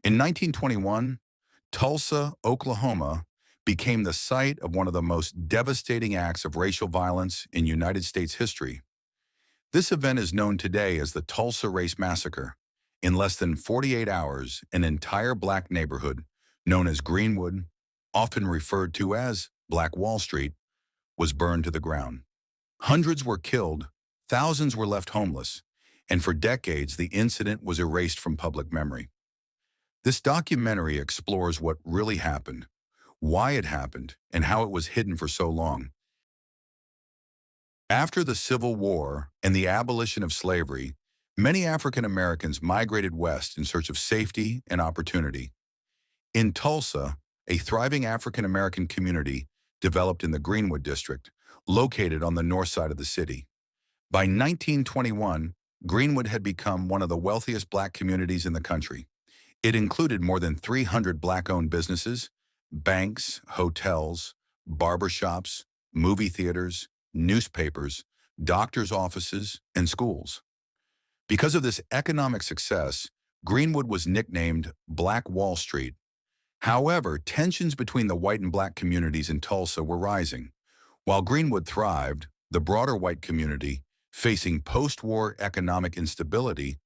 In 1921, Tulsa, Oklahoma, became the site of one of the most devastating acts of racial violence in United States history. This event is known today as the Tulsa Race Massacre. In less than 48 hours, an entire black neighborhood, known as Greenwood, often referred to as Black Wall Street, was burned to the ground. Hundreds were killed, thousands were left homeless, and for decades the incident was erased from public memory. This documentary explores what really happened, why it happened, and how it was hidden for so long. After the Civil War and the abolition of slavery, many African Americans migrated west in search of safety and opportunity. In Tulsa, a thriving African American community developed in the Greenwood district, located on the north side of the city. By 1921, Greenwood had become one of the wealthiest black communities in the country. It included more than 300 black-owned businesses, banks, hotels, barbershops, movie theaters, newspapers, doctors' offices, and schools. Because of this economic success, Greenwood was nicknamed Black Wall Street. However, tensions between the white and black communities in Tulsa were rising. While Greenwood thrived, the broader white community, facing post-war economic instability,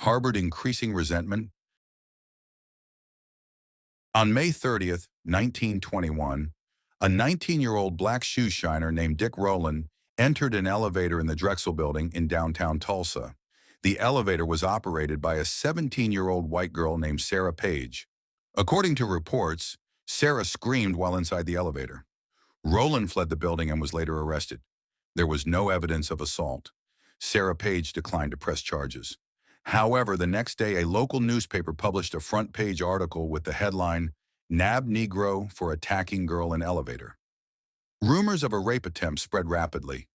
harbored increasing resentment. On May 30th, 1921, a 19-year-old black shoe shiner named Dick Rowland entered an elevator in the Drexel Building in downtown Tulsa. The elevator was operated by a 17-year-old white girl named Sarah Page. According to reports, Sarah screamed while inside the elevator. Rowland fled the building and was later arrested. There was no evidence of assault. Sarah Page declined to press charges. However, the next day, a local newspaper published a front-page article with the headline, "Nab Negro for Attacking Girl in Elevator." Rumors of a rape attempt spread rapidly.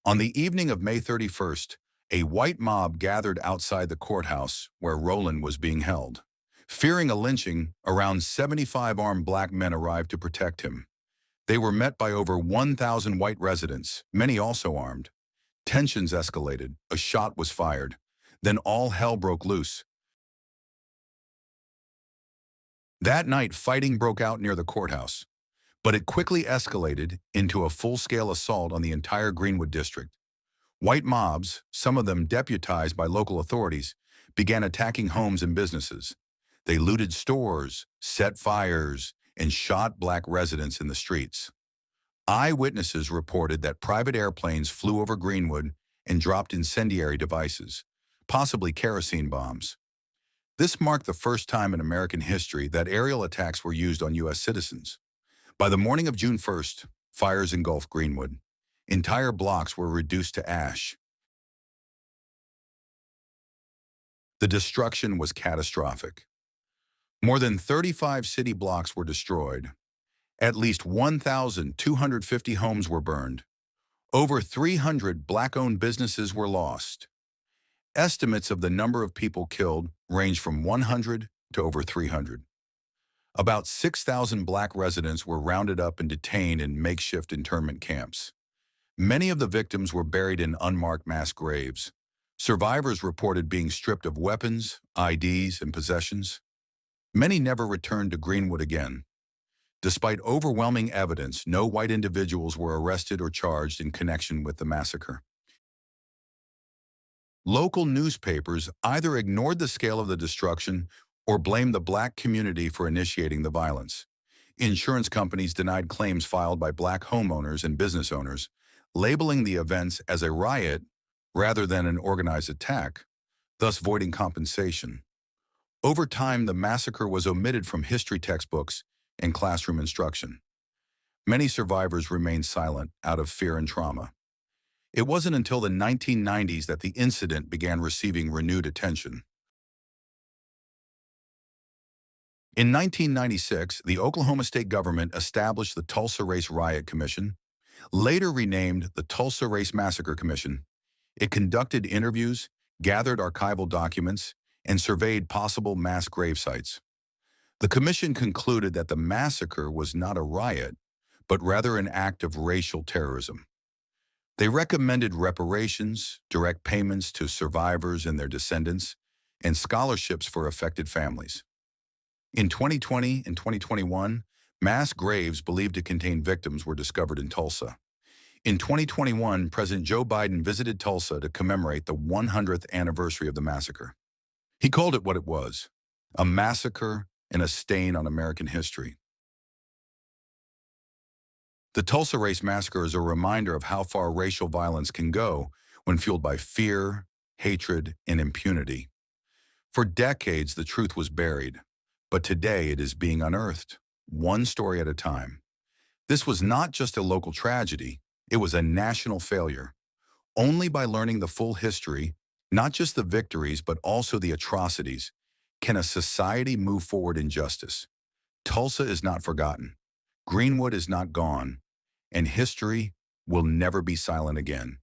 On the evening of May 31st, a white mob gathered outside the courthouse where Rowland was being held. Fearing a lynching, around 75 armed black men arrived to protect him. They were met by over 1,000 white residents, many also armed. Tensions escalated, a shot was fired. Then all hell broke loose. That night, fighting broke out near the courthouse, but it quickly escalated into a full-scale assault on the entire Greenwood district. White mobs, some of them deputized by local authorities, began attacking homes and businesses. They looted stores, set fires, and shot black residents in the streets. Eyewitnesses reported that private airplanes flew over Greenwood and dropped incendiary devices, possibly kerosene bombs. This marked the first time in American history that aerial attacks were used on U.S. citizens. By the morning of June 1st, fires engulfed Greenwood. Entire blocks were reduced to ash. The destruction was catastrophic. More than 35 city blocks were destroyed. At least 1,250 homes were burned. Over 300 black-owned businesses were lost. Estimates of the number of people killed range from 100 to over 300. About 6,000 black residents were rounded up and detained in makeshift internment camps. Many of the victims were buried in unmarked mass graves. Survivors reported being stripped of weapons, IDs, and possessions. Many never returned to Greenwood again. Despite overwhelming evidence, no white individuals were arrested or charged in connection with the massacre. Local newspapers either ignored the scale of the destruction or blamed the black community for initiating the violence. Insurance companies denied claims filed by black homeowners and business owners, labeling the events as a riot rather than an organized attack, thus voiding compensation. Over time, the massacre was omitted from history textbooks and classroom instruction. Many survivors remained silent out of fear and trauma. It wasn't until the 1990s that the incident began receiving renewed attention. In 1996, the Oklahoma state government established the Tulsa Race Riot Commission, later renamed the Tulsa Race Massacre Commission. It conducted interviews, gathered archival documents, and surveyed possible mass grave sites. The commission concluded that the massacre was not a riot, but rather an act of racial terrorism. They recommended reparations, direct payments to survivors and their descendants, and scholarships for affected families. In 2020 and 2021, mass graves believed to contain victims were discovered in Tulsa. In 2021, President Joe Biden visited Tulsa to commemorate the 100th anniversary of the massacre. He called it what it was, a massacre and a stain on American history. The Tulsa Race Massacre is a reminder of how far racial violence can go when fueled by fear, hatred, and impunity. For decades, the truth was buried, but today it is being unearthed, one story at a time. This was not just a local tragedy, it was a national failure. Only by learning the full history, not just the victories, but also the atrocities, can a society move forward in justice. Tulsa is not forgotten. Greenwood is not gone, and history will never be silent again.